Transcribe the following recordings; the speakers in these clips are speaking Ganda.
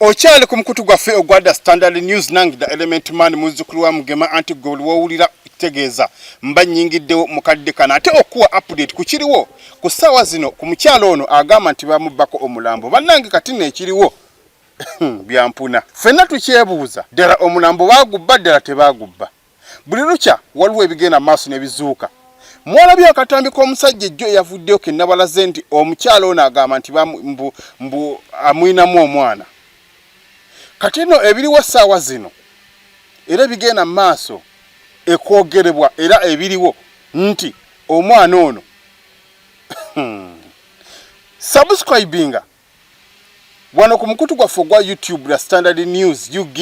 Okyali ku mukutu gwaffe ogwa Standard News nange da Element Man muzzukulu wa Mugema anti gwe wawulira tegeeza mba nnyingiddewo mukadde kana ate okuwa update ku kiriwo ku ssaawa zino ku mukyalo ono agamba nti bamubbako omulambo bannange kati n'ekiriwo byampuna ffenna tukyebuuza ddala omulambo baagubba ddala tebaagubba buli lukya waliwo ebigenda maaso ne bizuuka mwalabye akatambi k'omusajja ejjo eyavuddeyo kenna balaze nti omukyalo ono agamba nti mbu amwinamu omwana kati no ebiriwo ssaawa zino era bigenda maaso ekwogerebwa era ebiriwo nti omwana ono subscribinga wano ku mukutu gwaffe gwa YouTube la Standard News UG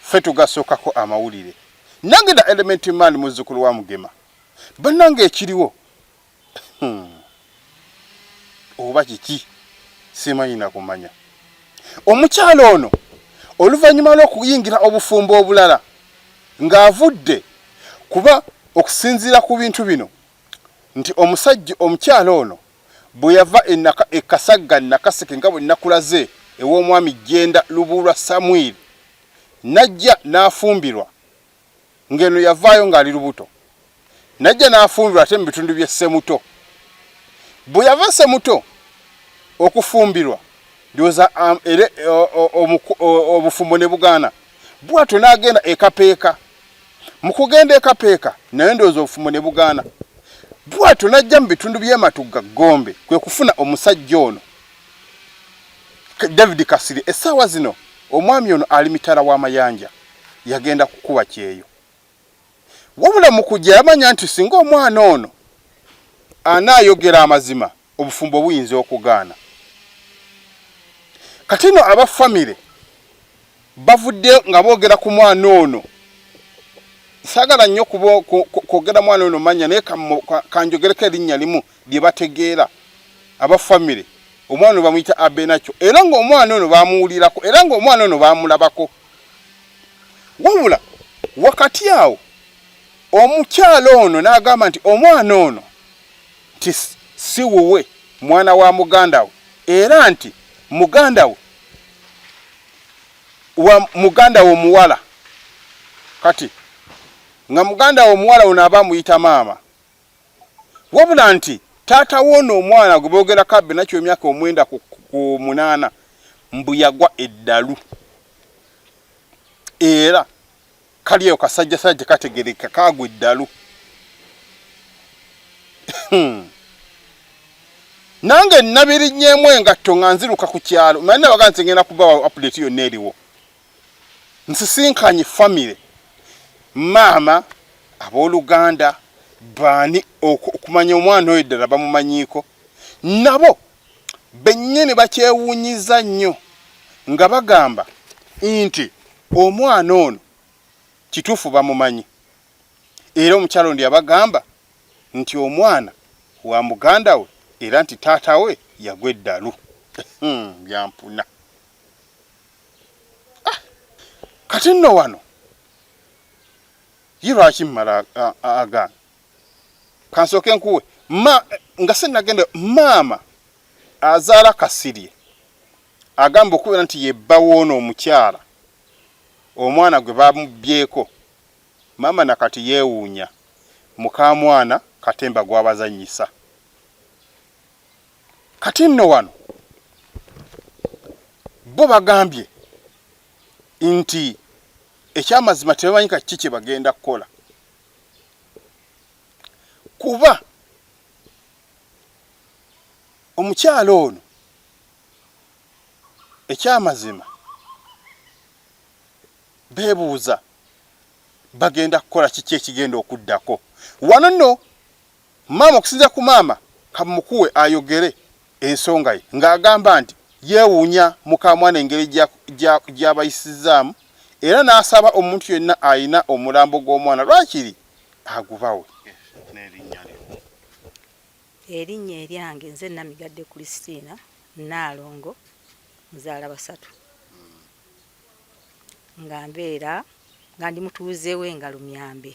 ffe tugasookako amawulire nange da Element Man muzzukulu wa Mugema bannange ekiriwo oba kiki simanyi na kumanya omukyalo ono oluvannyuma lw'okuyingira obufumbo obulala ng'avudde kuba okusinziira ku bintu bino nti omukyalo ono bwe yava ekasagga nakaseke nga bwe nakulaze ew'omwami Jjenda Lubuulwa Samwiri najja n'afumbirwa ng'eno yavaayo ng'ali lubuto najja n'afumbirwa ate mu bitundu by'e Ssemuto bwe yava Ssemuto okufumbirwa ndowooza obufumbo ne bugaana bw'atyo n'agenda ekapeeka mu kugenda ekapeeka naye ndowooza obufumbo ne bugaana bw'atyo n'ajja mu bitundu by'e Matugga Gombe kwe kufuna omusajja ono David Kasiri essaawa zino omwami ono ali mitala w'amayanja yagenda kukuba kyeyo wabula mu kujja yamanya nti singa omwana ono anaayogera amazima obufumbo buyinza okugaana kati no abafamire bavudde nga boogera ku mwana ono saagala nnyo kwogera mwana ono manya naye kanjogereko erinnya limu lye bategeera abafamire omwana ono bamuyita Abenakyo era ng'omwana ono baamuwulirako era ng'omwana ono baamulabako wabula wakati awo omukyalo ono n'agamba nti omwana ono nti si wuwe mwana wa muganda we era nti muganda we omuwala kati nga muganda we omuwala ono aba muyita maama wabula nti taata woono omwana gwe boogerako Abenakyo emyaka 9 ku 8 mbu yagwa eddalu era kali eyo kasajjasajja kategereka kagwa eddalu nange nabirinnyeemu engatto nga nziruka ku kyalo manyi nabaga nti ngenda kubawa update yonna eriwo nsisinkanye famire maama abooluganda baani okumanya omwana oyo ddala bamumanyiiko nabo bennyini bakyewuunyiza nnyo nga bagamba nti omwana ono kituufu bamumanyi era omukyalo ndi abagamba nti omwana wa muganda we era nti taata we yagwa eddalu byampuna kati nno wano yirwaki mmala agaana kansooke nkuwe nga sennagenda maama azaala Kasirye agamba okubeera nti yebba woono omukyala omwana gwe bamubbyeko maama nakati yeewuunya muka mwana katemba gwabazannyisa kati nno wano bo bagambye nti ekyamazima tebamanyi kaki kye bagenda kukola kuba omukyalo ono ekyamazima beebuuza bagenda kukola kiki ekigenda okuddako wano nno maama okusinza ku maama kamukuwe ayogere ensonga ye ng'agamba nti yeewuunya mukamwana engeri gy'abayisizaamu era n'asaba omuntu yenna ayina omulambo gw'omwana lwakiri agubawe erinnya eryange nze Namigadde Christina Naalongo muzaala basatu nga mbeera nga ndi mutuuze w'enga Lumyambe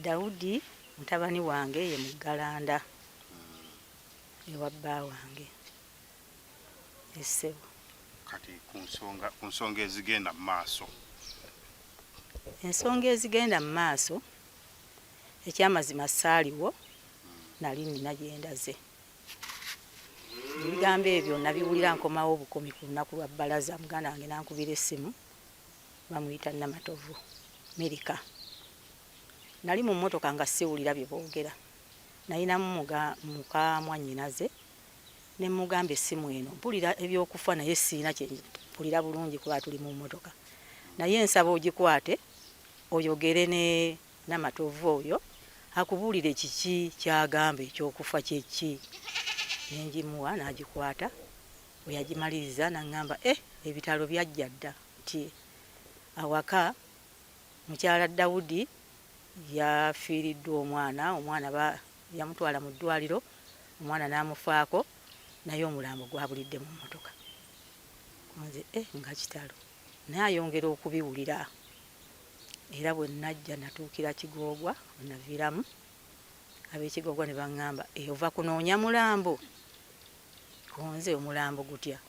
Daudi mutabani wange ye Muggalanda ewa bba wange essebo. Kati ku nsonga ezigenda mu maaso, ensonga ezigenda mu maaso, ekyamazima saaliwo, nali nina gyendaze. Ebigambo ebyo nabiwulira nkomawo obukomi ku lunaku lwa bbalaza. Muganda wange nankubira essimu, bamuyita Namatovu Mirika. Nali mu mmotoka nga siwulira bye boogera. Nalinamu muka mwannyinaze ne mugamba essimu eno mpulira ebyokufa naye siina kye mpulira bulungi kuba tuli mu mmotoka. Naye nsaba ogikwate oyogere ne Namatovu oyo akubuulire kiki kyagamba ekyokufa kyeki. Nenjimuwa n'agikwata, bwe yagimaliriza n'aŋŋamba ebitalo byajja dda nti awaka mukyala Dawudi yafiiriddwa omwana yamutwala mu ddwaliro, omwana n'amufaako naye omulambo gwabulidde mu mmotoka. Nze nga kitalo naye ayongera okubiwulira. Era bwe najja natuukira Kigoogwa we naviiramu, ab'Ekigoogwa ne baŋŋamba ova kunoonya mulambo. Konze omulambo gutya?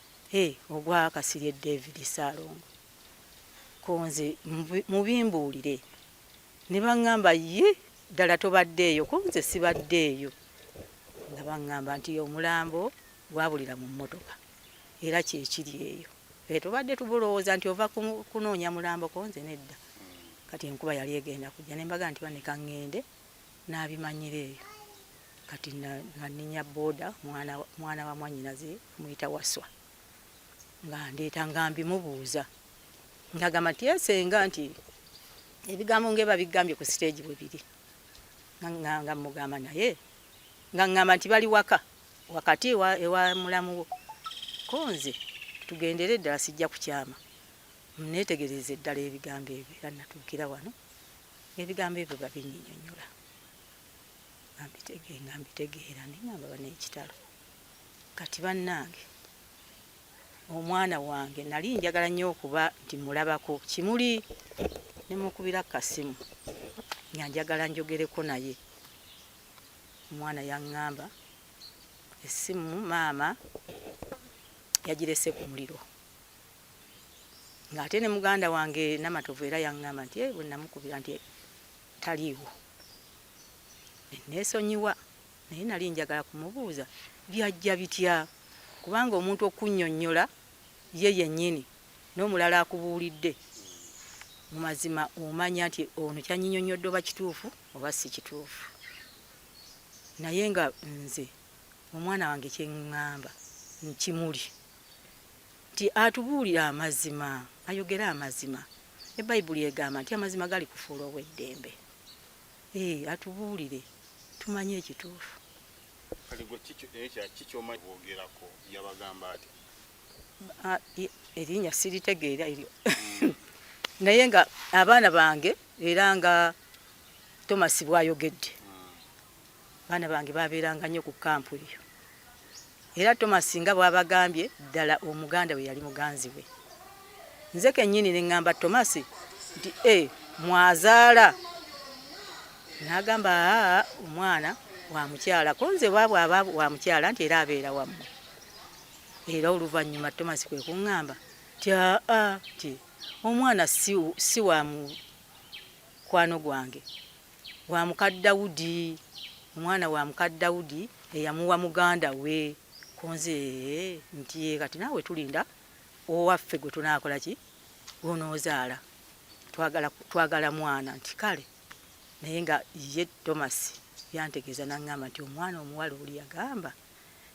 Ogwa Kasirye David Saalongo. Konze mubimbuulire. Ne baŋŋamba ye ddala tobaddeeyo. Konze sibaddeeyo. Nga baŋŋamba nti omulambo gwabulira mu mmotoka era kyekiri eyo. Tubadde tubulowooza nti ova kunoonya mulambo. Konze nedda. Kati enkuba yali egenda kujja ne mbaga nti baneka ŋŋende n'abimanyira eyo. Kati nga nninya booda mwana wa mwannyinaze muyita Waswa nga ndeeta nga mbimubuuza ngagamba nti esenga nti ebigambo ngeba bigambye ku stage bwe biri nga mugamba naye nga ngamba nti bali wakati ewa mulamu. Konze tugendere ddala sijja kukyama, neetegereze ddala ebigambo ebyo. Era natuukira wano ebigambo ebyo babinnyonnyola nga mbitegeera nengamba banekitalo. Kati bannange omwana wange nali njagala nnyo okuba nti mulabako Kimuli, ne mukubira kasimu nga njagala njogereko naye. Omwana yaŋŋamba essimu maama yagirese ku muliro. Ng'ate ne muganda wange Namatovu era yaŋŋamba nti bwe namukubira nti taliiwo. Neesonyiwa naye nali njagala kumubuuza byajja bitya, kubanga omuntu okunnyonnyola ye yennyini n'omulala akubuulidde mu mazima omanya nti ono kyannyinnyonnyodde oba kituufu oba si kituufu. Naye nga nze omwana wange kye ŋŋamba Kimuli nti atubuulira amazima, ayogera amazima. Ebbayibuli egamba nti amazima gali kufuula ow'eddembe. Atubuulire tumanye ekituufu. Kale gwe kikyomanyi bwogerako yabagamba ati? Erinnya siritegeera eryo. Naye nga abaana bange era nga Thomas bwayogedde, abaana bange babeeranga nnyo ku kampu eyo. Era Thomas nga bwabagambye ddala omuganda we yali muganzi we. Nze kennyini ne ŋŋamba Thomas nti mwazaala. N'agamba omwana wa mukyala. Konze bwaba wa mukyala nti era abeera wammwe. Era oluvannyuma Thomas kwe kuŋŋamba nti omwana si wa mukwano gwange, wa muka Dawudi. Omwana wa muka Dawudi eyamuwa muganda we. Konze nti kati naawe tulinda owaffe gwe tunaakola ki gonoozaala, twagala mwana. Nti kale naye nga ye Thomas yantegeeza n'aŋŋamba nti omwana omuwala oli yagamba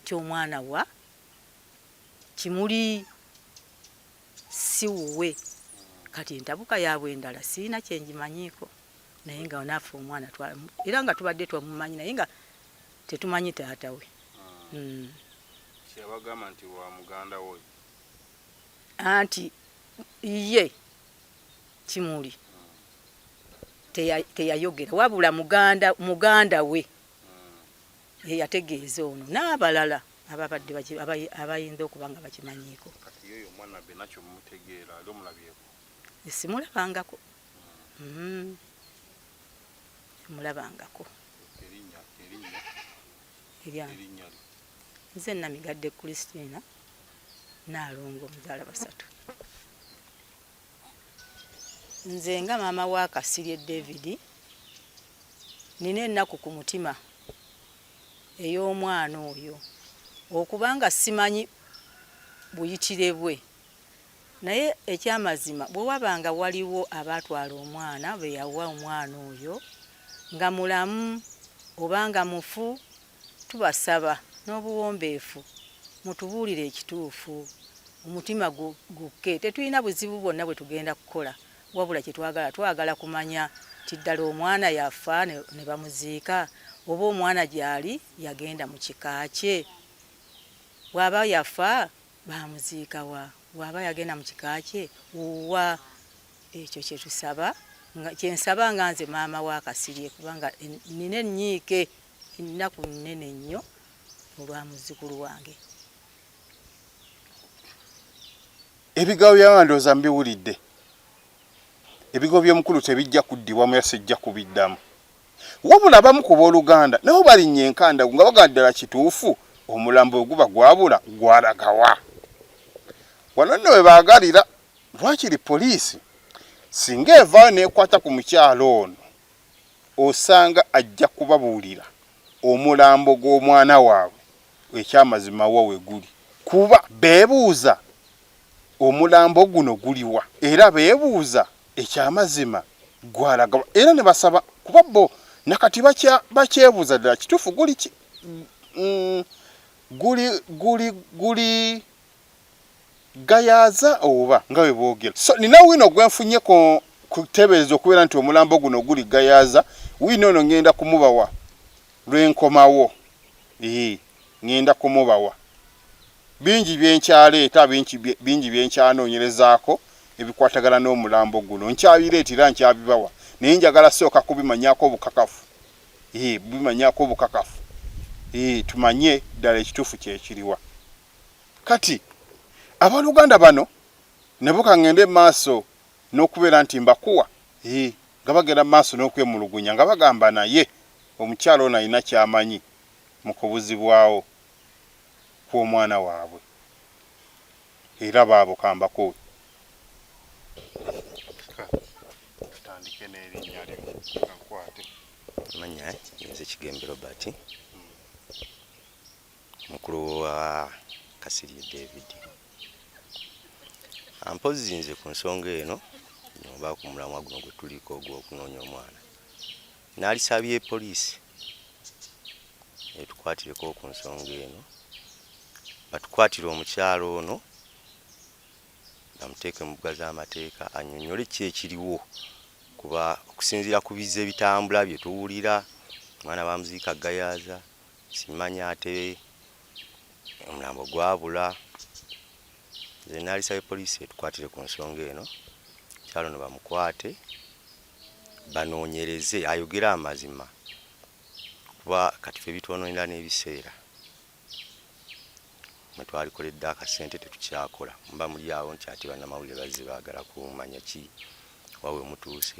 nti omwana wa Kimuli si wuwe. Kati entabuka yaabwe endala siina kye ngimanyiiko, naye nga naffe omwana era nga tubadde twamumanyi naye nga tetumanyi taata we. Yabagamba nti wa muganda we anti ye Kimuli teyayogera wabula muganda we ye yategeeza ono n'abalala ababadde abayinza okuba nga bakimanyiiko. Kati yoyo omwana be nakyo mumutegeera ali omulabyeko? Simulabangako. Simulabangako. Erinnya nze Namigadde Christina Naalongo omuzaala basatu. Nze nga maama wa Kasirye David nina ennaku ku mutima ey'omwana oyo okubanga simanyi buyitire bwe, naye ekyamazima bwe wabanga waliwo abaatwala omwana be yawa omwana oyo nga mulamu obanga mufu, tubasaba n'obuwombeefu mutubuulire ekituufu, omutima gukke. Tetulina buzibu bwonna bwe tugenda kukola, wabula twagala kumanya tiddala omwana yafa ne bamuziika, oba omwana gyali yagenda mu kika kye. Bw'aba yafa bamuziika wa, bw'aba yagenda mu kika kye wa. Ekyo kye tusaba, kyensaba nga nze maama wa Kasirye, kubanga nina ennyiike, ennaku nnene nnyo olwa muzzukulu wange. Ebigambo by'abandooza mbiwulidde. Ebigambo by'omukulu tebijja kuddibwamu yasijja kubiddamu. Wabula abamu ku booluganda nabo balinnya enkandagu nga bagaa ddala kituufu omulambo oguba gwabula gwalagawa. Wano nno we baagalira lwakiri poliisi singa evaayo n'ekwata ku mukyalo ono osanga ajja kubabuulira omulambo gw'omwana waabwe ekyamazima wa we guli, kuba beebuuza omulambo guno guliwa era beebuuza ekyamazima gwalagawa. Era ne basaba kuba bo nakati bakyebuuza ddala kituufu guli ki guli gayaaza oba nga bwe boogera. So nina wino gwenfunye kuteebereza okubeera nti omulambo guno guli gayaaza. Wino ono ngenda kumubawa lwenkomawo, ngenda kumubawa. Bingi byenkyaleeta, bingi byenkyanoonyerezaako ebikwatagana n'omulambo guno. Nkyabireetera nkyabibawa naye njagala sooka kubimanyaako obukakafu. Bimanyaako obukakafu. Tumanye ddala ekituufu kyekiriwa. Kati abaluganda bano ne bukangende maaso n'okubeera nti mbakuwa, nga bagenda maaso n'okwemulugunya nga bagamba naye omukyalo ono alina kyamanyi mu kubuzibwawo kw'omwana waabwe. Era baabo kambako. Tutandike n'erinnya lyo nkwate. Manya nze Kigembe Robert, mukulu wa Kasirye David. Ampozi nze ku nsonga eno oba ku mulamwa guno gwe tuliko ogw'okunoonya omwana, naalisabye poliisi etukwatireko ku nsonga eno, batukwatire omukyalo ono bamuteeke mu bbuga z'amateeka annyonnyole ki ekiriwo, kuba okusinziira ku bizze ebitambula bye tuwulira omwana bamuziika gayaaza, simanya ate omulambo gwabula. Nze naalisabye poliisi etukwatire ku nsonga eno, kyalo no bamukwate banoonyereze ayogere amazima, kuba kati ffe bitwonoonera n'ebiseera mwe twalikoledde akasente tetukyakola. Mba muli awo nti ate bannamawulire bazze baagala kumanya ki wawe mutuuse.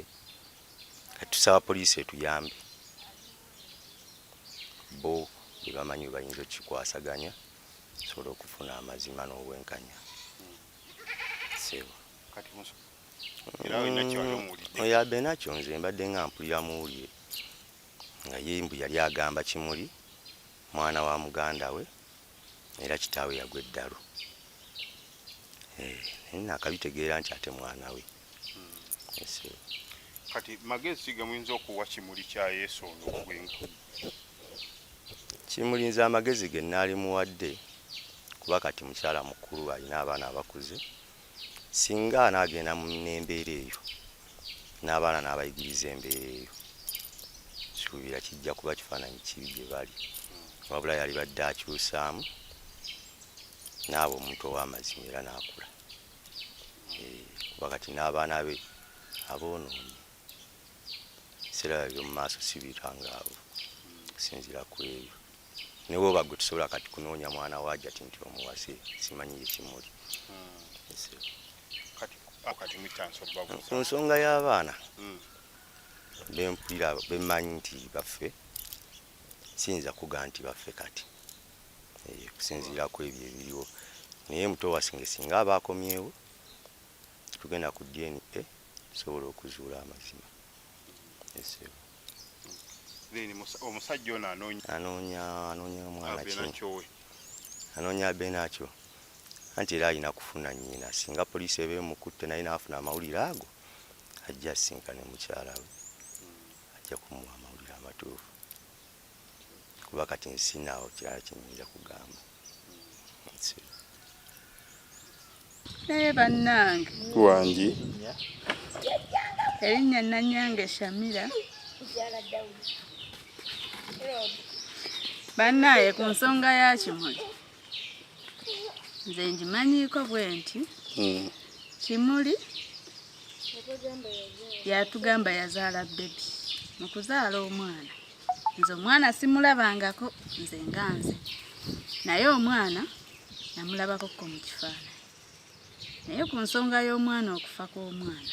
Kati tusaba poliisi etuyambe bo bye bamanyi bwe bayinza okukikwasaganya tusobole okufuna amazima n'obwenkanya. Oyabe nakyo nze mbadde nga mpulira muwulire nga yembu yali agamba Kimuli mwana wa muganda we era kitaawe yagwa eddalu. Nakabitegeera nti ate mwana we. Kati magezi gemuyinza okuwa Kimuli kya Yesu ono ogwenga? Kimuli nze amagezi ge nnaali muwadde, kuba kati mukyala mukulu alina abaana abakuze, singa anaagenda mu n'embeera eyo n'abaana n'abayigiriza embeera eyo, suubira kijja kuba kifaananyi kibi gye bali, wabula yali badde akyusaamu n'aba omuntu ow'amazima era n'akula. Kuba kati n'abaana be aboonoonyi ebiseera by'omu maaso si birangaawo okusinziira ku ebyo. Newe oba gwe tusobola kati kunoonya mwana waajja ti nti omuwase simanyi ye Kimuli. Ku nsonga y'abaana bempulira bemanyi nti baffe, siyinza kugaa nti baffe kati kusinziira ku ebyo ebiriwo. naye muto wasinge singa aba akomyewo tugenda ku DNA tusobola okuzuula amazima. Omusajja ono anoonya mwana anoonya Benakyo anti era alina kufuna nnyina singa poliisi eba emukutte naye n'afuna amawulire ago ajja asinkane mukyala we ajja kumuwa amawulire amatuufu kuba kati nsinaawo kirala kinyinza kugamba. Naye bannange wangi erinnya Nanyange Shamira. Bannaye ku nsonga ya Kimuli nze ngimanyiiko bwe nti Kimuli yatugamba yazaala bebi mu kuzaala omwana. Nze omwana simulabangako nze nga nze, naye omwana namulabako mu kifaananyi. Naye ku nsonga y'omwana okufa kw'omwana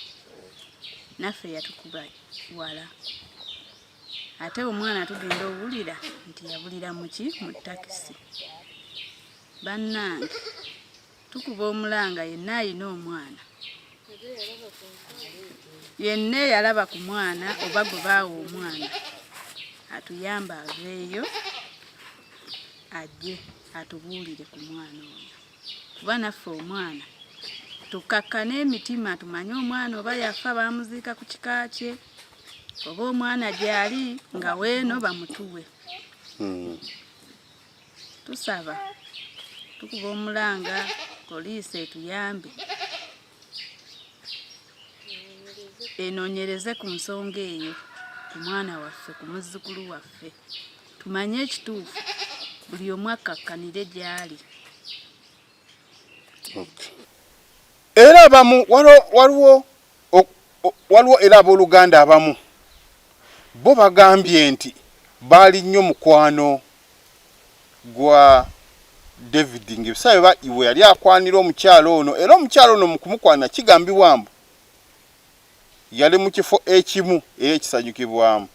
naffe yatukuba wala. Ate omwana tugenda owulira nti yabulira muki mu takisi. Bannange tukuba omulanga yenna ayina omwana, yenna yalaba ku mwana oba gwe baawa omwana atuyamba aveeyo ajje atubuulire ku mwana oyo, kuba naffe omwana tukakkane emitima tumanye omwana oba yafa bamuziika ku kika kye oba omwana gyali nga weeno bamutuwe. Tusaba tukuba omulanga poliisi etuyambe enoonyereze ku nsonga eyo ku mwana waffe, ku muzzukulu waffe, tumanye ekituufu, buli omu akkakkanire gy'ali. Era abamu waliwo era abooluganda abamu bo bagambye nti baali nnyo mukwano gwa David ng'ebisabe iwe yali akwanira omukyalo ono, era omukyalo ono mu kumukwana kigambibwa mbu yali mu kifo ekimu era ekisanyukibwamu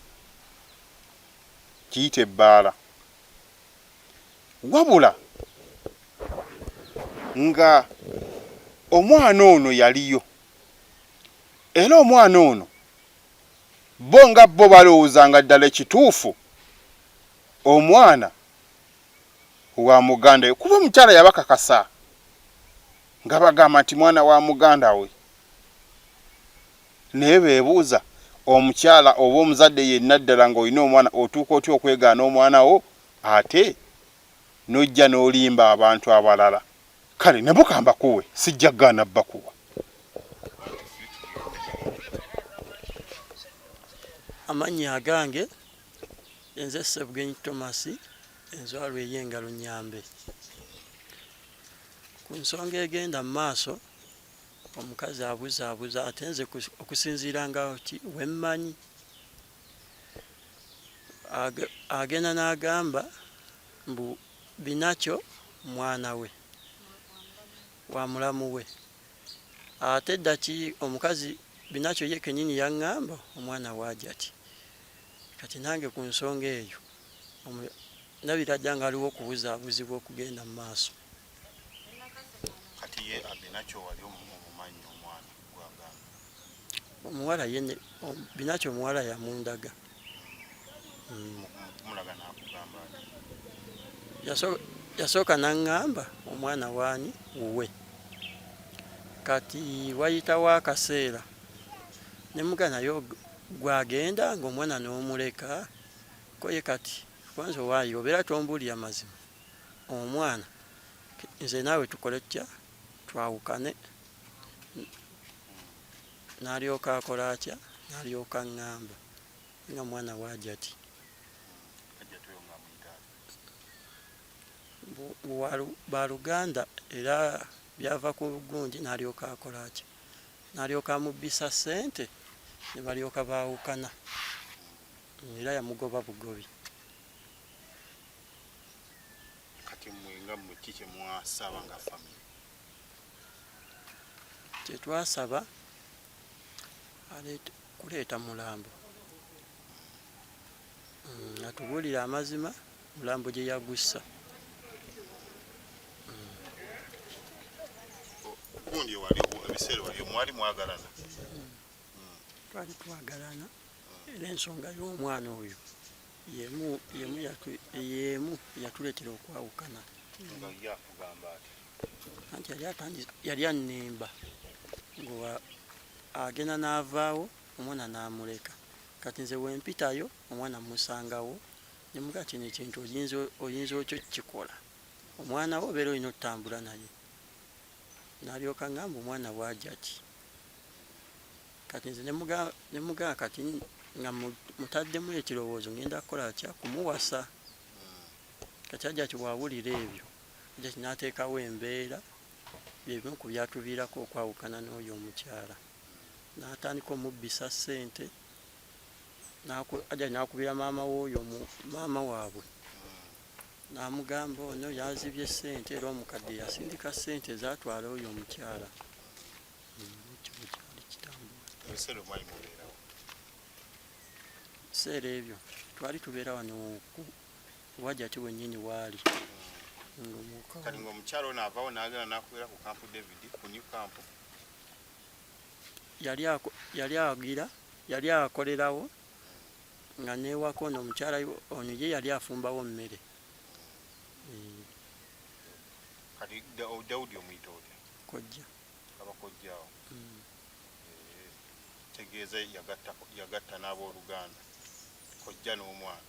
kiyite ebbaala, wabula nga omwana ono yaliyo, era omwana ono bo nga bo balowoozanga ddala ekituufu omwana wa muganda we, kuba omukyala yabakakasa nga bagamba nti mwana wa muganda we. Naye beebuuza omukyala oba omuzadde yenna ddala ng'olina omwana otuuka otya okwegaana omwana wo ate n'ojja n'olimba abantu abalala? Kale ne bukamba kuwe sijja gaana bbakuwa. Amannya agange enze Ssebugenyi Thomas, enzwalwa ey'Engalo Nyambe. Ku nsonga egenda mu maaso omukazi abuzaabuza ate nze okusinziira nga oti wemmanyi agenda n'agamba mbu Binakyo mwana we wa mulamu we. Ate ddaki omukazi Binakyo ye kennyini yaŋŋamba omwana waajja ati. Kati nange ku nsonga eyo ndabira ajja nga aliwo okubuzaabuzibwa okugenda mu maaso. Kati ye Binakyo wali omumanyi omwana gwagamba? Omuwala ye Binakyo omuwala yamundaga. Mulaga n'akugamba yasooka n'aŋŋamba omwana waani wuwe. Kati wayitawo akaseera ne mugana yo gwagenda ng'omwana n'omuleka koye kati kwanza owaayo obeera tombuulira mazima omwana nze naawe tukole tya twawukane. N'alyoka akola atya n'alyoka aŋŋamba nga mwana waajja ati baluganda era byava ku gundi n'alyoka akola atya n'alyoka amubbisa ssente ne balyoka baawukana era yamugoba bugobi. Kati mwenga muki kye mwasaba nga family? Kyetwasaba kuleeta mulambo atubuulire amazima mulambo gye yagussa. ye wali ebiseera wali mwali mwagalana twali twagalana era ensonga y'omwana oyo yemu yatuleetera okwawukana nga yakugamba ati anti yali annemba nga agenda n'avaawo omwana n'amuleka kati nze wempitayo omwana musangawo nemuga kino ekintu oyinza okyo kikola omwana wo obeera olina otutambula naye n'alyoka ngamba omwana bwajja ki kati nze nemugaa kati nga mutaddemu ekirowoozo ngenda kukola kya kumuwasa kati ajja kiwawulira ebyo ajja kinaateekawo embeera byebimu ku byatuviirako okwawukana n'oyo omukyala n'atandika omubbisa ssente ajja n'akubira maama w'oyo maama waabwe n'amugamba ono yazibye ssente era omukadde yasindika ssente zatwala oyo omukyala kyali kitambula ebiseera ebyo twali tubeera wano wajja ki wennyini waali kati ng'omukyala ono avaawo n'agenda n'akubeera ku Camp David ku New Camp yali akolerawo nga newako ono omukyala ono ye yali afumbawo mmere kati Daudi omuyita otya kojja abakojjaawo tegeeza yagatta n'abooluganda kojja n'omwana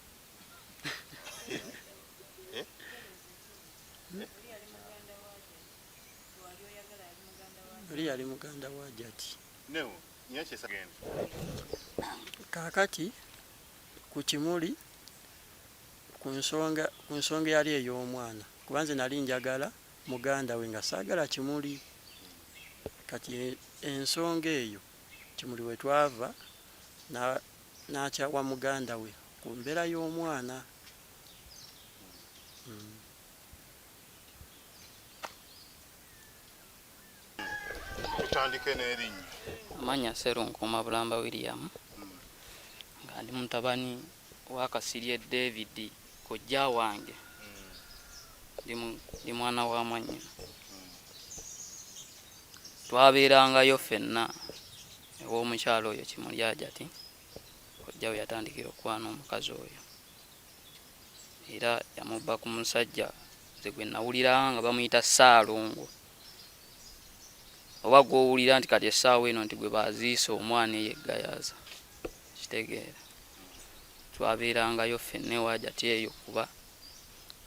oli yali muganda wa Jati newo nyakyesa genda kaakati ku Kimuli ku nsonga yali ey'omwana kuba nze nali njagala muganda we nga saagala Kimuli kati ensonga eyo Kimuli we twava n'akyawa muganda we ku mbeera y'omwana tutandike n'erinnya amanya Sserunkuma Bulamba William nga ndi mutabani wa Kasirye David kojja wange ndi mwana wa mwannyina twabeerangayo ffenna ew'omukyalo oyo Kimuli Ajati kojja we yatandikira okwana omukazi oyo era yamubba ku musajja ze gwe nawulira nga bamuyita Ssaalongo oba gw'owulira nti kati essaawa eno nti gwe baziise omwana eyeggayaza kitegeera twabeerangayo ffenna ewa Ajati eyo kuba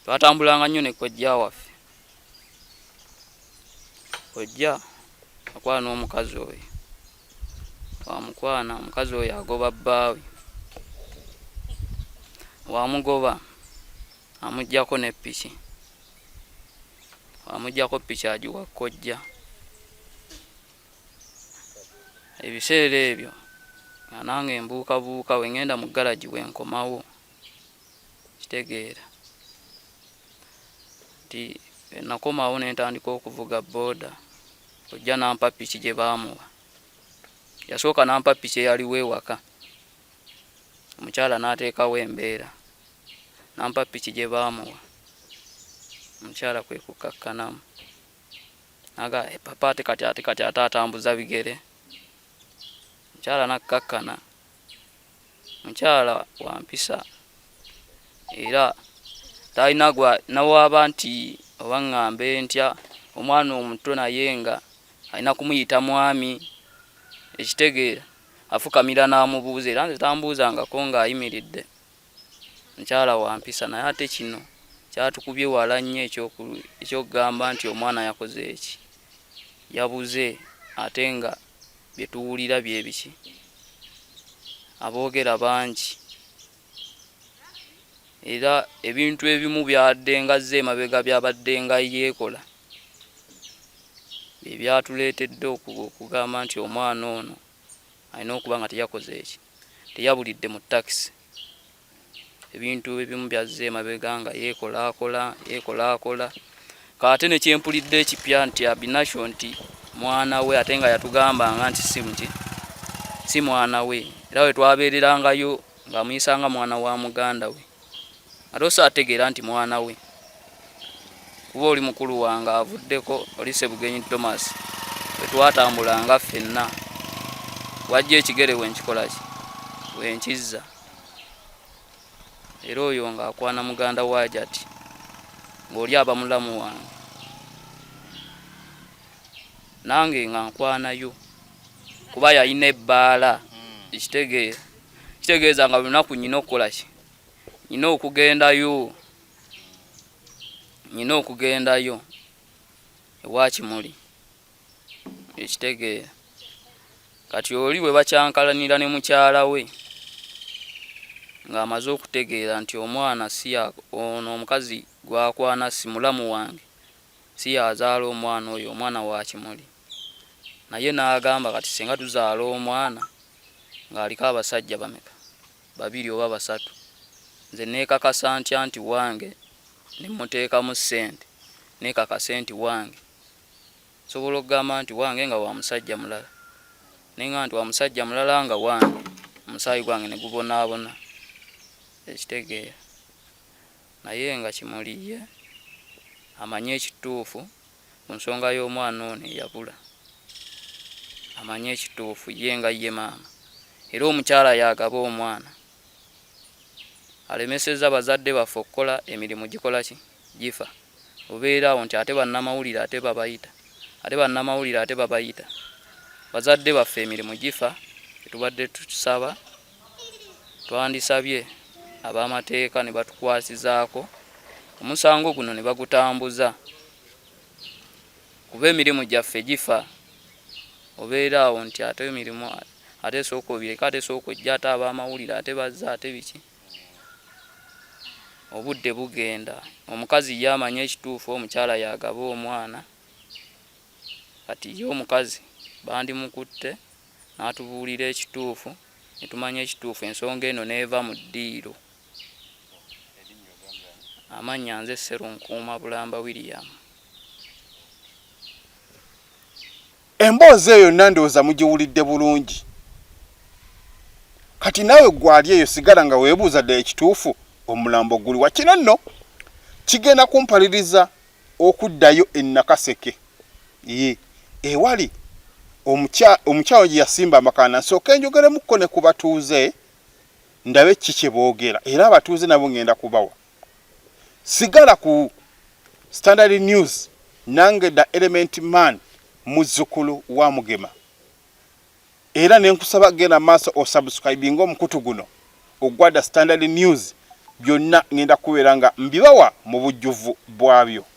twatambulanga nnyo ne kojja waffe kojja akwana omukazi oyo wamukwana omukazi oyo agoba bbaawe wamugoba amuggyako ne ppiki wamuggyako ppiki agiwa kojja ebiseera ebyo nga nange mbuukabuuka we ngenda mu garagi wenkomawo kitegeera nti nakomawo nentandika okuvuga booda kojja nampa ppiki gye baamuwa yasooka nampa ppiki eyaliwo ewaka omukyala n'ateekawo embeera nampa ppiki gye baamuwa omukyala kwe kukakkanamu naga papa ate kati ate atambuza bigere omukyala nakkakkana mukyala wampisa era talina nawaaba nti oba ŋŋambe ntya omwana omuto naye nga alina kumuyita mwami ekitegeera afukamira n'amubuuza era nze tambuuzangako ng'ayimiridde mukyala wampisa naye ate kino kyatukubye wala nnyo ekyokugamba nti omwana yakoze eki yabuze ate nga bye tuwulira bye biki aboogera bangi era ebintu ebimu byaddenga zze emabega byabaddenga yeekola bye byatuleetedde okugamba nti omwana ono alina okuba nga teyakoze eki teyabulidde mu takisi ebintu ebimu byazze emabega nga yeekolaakola kaate nekyempulidde ekipya nti abinasho nti mwana we ate nga yatugambanga nti si mwana we era we twabeererangayo ng'amuyisanga mwana wa muganda we ate osaategeera nti mwana we kuba oli mukulu wange avuddeko oli Ssebugenyi Thomas twatambulanga ffenna wajja ekigere wenkikola ki wenkizza era oyo ng'akwana muganda waaje ati ng'oli aba mulamu wange nange nga nkwanayo kuba yalina ebbaala kitegeeza nga buli lunaku nyina okukola ki nyina okugendayo ewa Kimuli ekitegeera kati oli bwe bakyankalanira ne mukyala we ng'amaze okutegeera nti omwana ono omukazi gwakwana si mulamu wange si yazaala omwana oyo omwana wa Kimuli naye n'agamba kati singa tuzaala omwana ng'aliko abasajja bameka 2 oba 3 nze neekakasa ntya nti wange nemuteekamu ssente neekakasa nti wange sobola okugamba nti wange nga wa musajja mulala nenga nti wa musajja mulala nga wange omusaayi gwange ne gubonaabona ekitegeera naye nga Kimuli ye amanye ekituufu ku nsonga y'omwana ono eyabula amanye ekituufu ye nga ye maama era omukyala yagaba omwana alemeseza bazadde baffe okukola emirimu gikola ki gifa obeera awo nti ate bannamawulire ate babayita bazadde baffe emirimu gifa tubadde tusaba twandisabye ab'amateeka ne batukwasizaako omusango guno ne bagutambuza kuba emirimu gyaffe gifa obeera awo nti ate emirimu ate sooka obireka ate sooka ojja ate ab'amawulire ate bazza ate biki obudde bugenda omukazi yamanya ekituufu omukyala yagaba omwana kati ye omukazi bandimukutte n'atubuulira ekituufu netumanya ekituufu ensonga eno neeva mu ddiiro amannya nze Sserunkuuma Bulamba William. Emboozi eyo ndowooza mugiwulidde bulungi kati naawe gwali eyo sigala nga weebuuza ddala ekituufu omulambo guli wa kino nno kigenda kumpaliriza okuddayo e Nakaseke ewali omukyawo gye yasimba amakana nsooka enjogeremukko ne ku batuuze ndabe ki kye boogera era abatuuze nabo ngenda kubawa sigala ku Standard News nange da Element Man muzzukulu wa Mugema era nenkusaba genda maaso osubscribinga omukutu guno ogwada Standard News byonna ngenda kubeera nga mbibawa mu bujjuvu bwabyo.